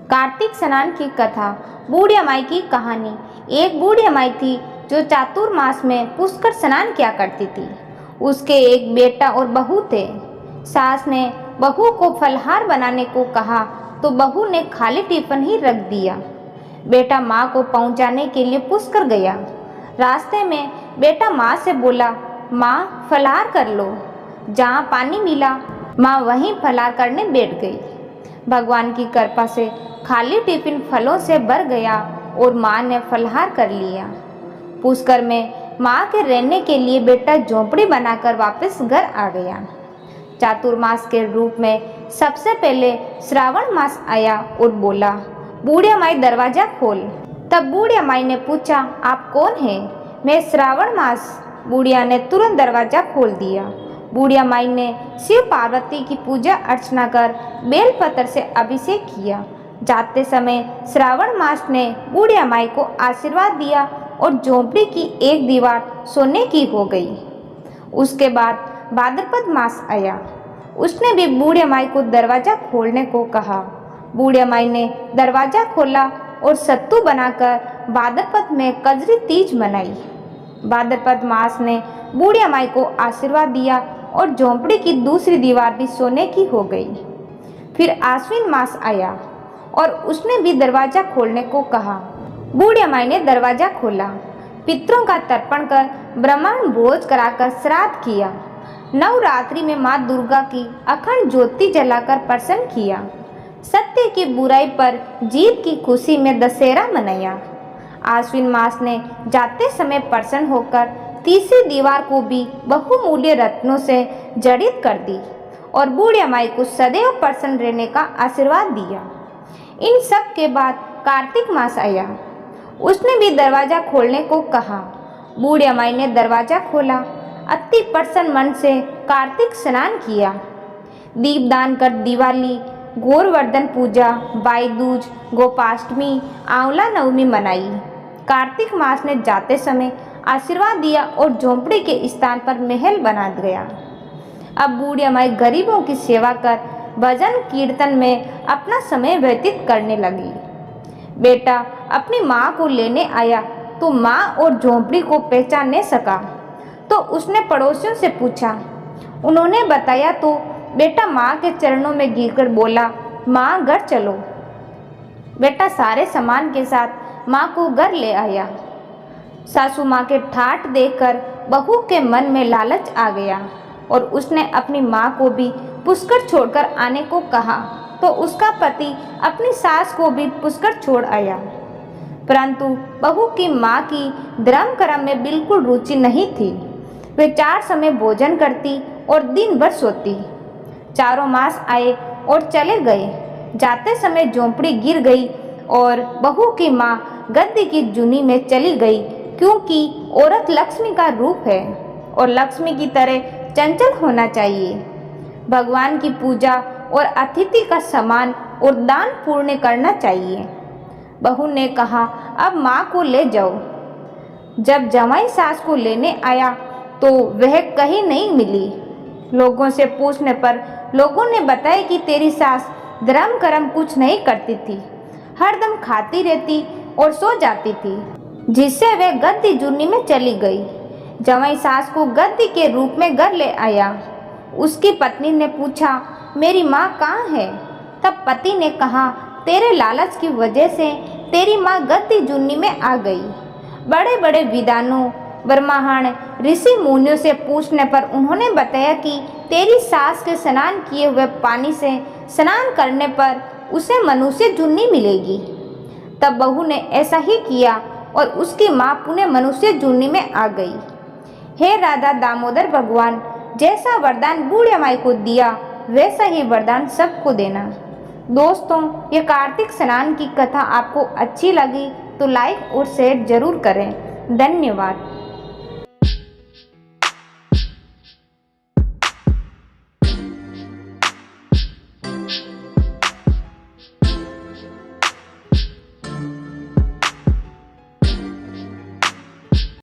कार्तिक स्नान की कथा। बूढ़ी अमाई की कहानी। एक बूढ़ी अमाई थी जो चातुर्मास में पुष्कर स्नान किया करती थी। उसके एक बेटा और बहू थे। सास ने बहू को फलहार बनाने को कहा तो बहू ने खाली टिफिन ही रख दिया। बेटा माँ को पहुँचाने के लिए पुष्कर गया। रास्ते में बेटा माँ से बोला, माँ फलहार कर लो। जहाँ पानी मिला माँ वहीं फलहार करने बैठ गई। भगवान की कृपा से खाली टिफिन फलों से भर गया और माँ ने फलहार कर लिया। पुष्कर में माँ के रहने के लिए बेटा झोंपड़ी बनाकर वापस घर आ गया। चातुर्मास के रूप में सबसे पहले श्रावण मास आया और बोला, बूढ़ी अमाई दरवाजा खोल। तब बूढ़ी अमाई ने पूछा, आप कौन हैं? मैं श्रावण मास। बुढ़िया ने तुरंत दरवाजा खोल दिया। बुढ़िया माई ने शिव पार्वती की पूजा अर्चना कर बेलपत्र से अभिषेक किया। जाते समय श्रावण मास ने बूढ़िया माई को आशीर्वाद दिया और झोंपड़ी की एक दीवार सोने की हो गई। उसके बाद भाद्रपद मास आया। उसने भी बूढ़िया माई को दरवाजा खोलने को कहा। बूढ़िया माई ने दरवाजा खोला और सत्तू बनाकर भाद्रपद में कजरी तीज मनाई। भाद्रपद मास ने बूढ़िया माई को आशीर्वाद दिया और झोंपड़ी की दूसरी दीवार भी सोने की हो गई। फिर आश्विन मास आया और उसने भी दरवाजा खोलने को कहा। बूढ़िया माई ने दरवाजा खोला, पितरों का तर्पण कर ब्राह्मण भोज कराकर श्राद्ध किया। नवरात्रि में माँ दुर्गा की अखंड ज्योति जलाकर प्रसन्न किया। सत्य की बुराई पर जीत की खुशी में दशहरा मनाया। आश्विन मास ने जाते समय प्रसन्न होकर तीसरी दीवार को भी बहुमूल्य रत्नों से जड़ित कर दी और बूढ़िया माई को सदैव प्रसन्न रहने का आशीर्वाद दिया। इन सब के बाद कार्तिक मास आया। उसने भी दरवाजा खोलने को कहा। बूढ़िया माई ने दरवाजा खोला, अति प्रसन्न मन से कार्तिक स्नान किया। दीपदान कर दिवाली, गोवर्धन पूजा, भाई दूज, गोपाष्टमी, आंवला नवमी मनाई। कार्तिक मास ने जाते समय आशीर्वाद दिया और झोंपड़ी के स्थान पर महल बना गया। अब बूढ़िया माई गरीबों की सेवा कर भजन कीर्तन में अपना समय व्यतीत करने लगी। बेटा अपनी माँ को लेने आया तो माँ और झोंपड़ी को पहचान नहीं सका तो उसने पड़ोसियों से पूछा। उन्होंने बताया तो बेटा माँ के चरणों में गिरकर बोला, माँ घर चलो। बेटा सारे सामान के साथ माँ को घर ले आया। सासू माँ के ठाठ देखकर बहू के मन में लालच आ गया और उसने अपनी माँ को भी पुष्कर छोड़कर आने को कहा तो उसका पति अपनी सास को भी पुष्कर छोड़ आया। परंतु बहू की माँ की धर्म कर्म में बिल्कुल रुचि नहीं थी। वे 4 समय भोजन करती और दिन भर सोती। चारों मास आए और चले गए। जाते समय झोंपड़ी गिर गई और बहू की माँ गद्दी की जूनी में चली गई, क्योंकि औरत लक्ष्मी का रूप है और लक्ष्मी की तरह चंचल होना चाहिए। भगवान की पूजा और अतिथि का सम्मान और दान पुण्य करना चाहिए। बहू ने कहा, अब माँ को ले जाओ। जब जमाई सास को लेने आया तो वह कहीं नहीं मिली। लोगों से पूछने पर लोगों ने बताया कि तेरी सास धर्म कर्म कुछ नहीं करती थी, हरदम खाती रहती और सो जाती थी, जिससे वह गद्दी जूनी में चली गई। जमाई सास को गद्दी के रूप में घर ले आया। उसकी पत्नी ने पूछा, मेरी माँ कहाँ है? तब पति ने कहा, तेरे लालच की वजह से तेरी माँ गद्दी जूनी में आ गई। बड़े बड़े विद्वानों, ब्रह्मांड, ऋषि मुनियों से पूछने पर उन्होंने बताया कि तेरी सास के स्नान किए हुए पानी से स्नान करने पर उसे मनुष्य जूनी मिलेगी। तब बहू ने ऐसा ही किया और उसकी माँ पुनः मनुष्य जूनी में आ गई। हे राधा दामोदर भगवान, जैसा वरदान बूढ़िया माई को दिया वैसा ही वरदान सबको देना। दोस्तों, ये कार्तिक स्नान की कथा आपको अच्छी लगी तो लाइक और शेयर जरूर करें। धन्यवाद।